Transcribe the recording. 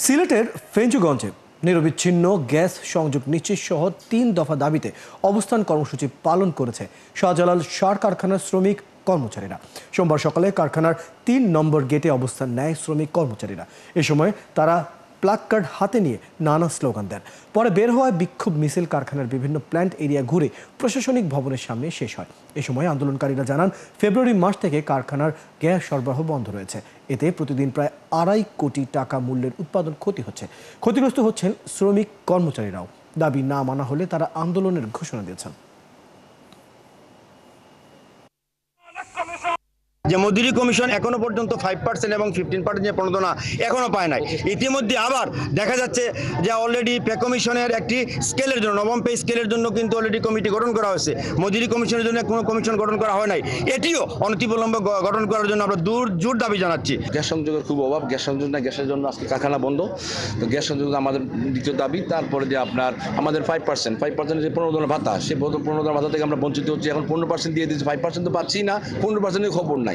সিলেটের ফেঞ্চুগঞ্জে নিরবিচ্ছিন্ন গ্যাস সংযোগ নিশ্চিত সহ ৩ দফা দাবিতে অবস্থান কর্মসূচি পালন করেছে শাহজালাল সার কারখানার শ্রমিক কর্মচারীরা। সোমবার সকালে কারখানার ৩ নম্বর গেটে অবস্থান নেয় শ্রমিক কর্মচারীরা। এ সময় তারা প্লাকার্ড হাতে নিয়ে নানা স্লোগান দেন। পরে বের হওয়া বিক্ষোভ মিছিল কারখানার বিভিন্ন প্ল্যান্ট এরিয়া ঘুরে প্রশাসনিক ভবনের সামনে শেষ হয়। এ সময় আন্দোলনকারীরা জানান, ফেব্রুয়ারি মাস থেকে কারখানার গ্যাস সরবরাহ বন্ধ রয়েছে। এতে প্রতিদিন প্রায় ২.৫ কোটি টাকা মূল্যের উৎপাদন ক্ষতি হচ্ছে। ক্ষতিগ্রস্ত হচ্ছেন শ্রমিক কর্মচারীরাও। দাবি না মানা হলে তারা আন্দোলনের ঘোষণা দিয়েছেন। যে মজুরি কমিশন এখনো পর্যন্ত 5% এবং 15% যে প্রণোদনা এখনো পায় নাই। ইতিমধ্যে আবার দেখা যাচ্ছে যে অলরেডি পে কমিশনের একটি স্কেলের জন্য, নবম পে স্কেলের জন্য কিন্তু অলরেডি কমিটি গঠন করা হয়েছে। মজুরি কমিশনের জন্য কোনো কমিশন গঠন করা হয় নাই। এটিও অনতিবিলম্বে গঠন করার জন্য আমরা জোর দাবি জানাচ্ছি। গ্যাস সংযোগের খুব অভাব, গ্যাস সংযোগ না, গ্যাসের জন্য আজকে কারখানা বন্ধ। তো গ্যাস সংযোগ আমাদের দ্বিতীয় দাবি। তারপরে যে আমাদের 5% যে প্রণোদনা ভাতা, সেই প্রণোদনা ভাতা থেকে আমরা বঞ্চিত হচ্ছি। এখন 15% দিয়ে দিচ্ছি, 5% তো পাচ্ছি না, 15% খবর নাই।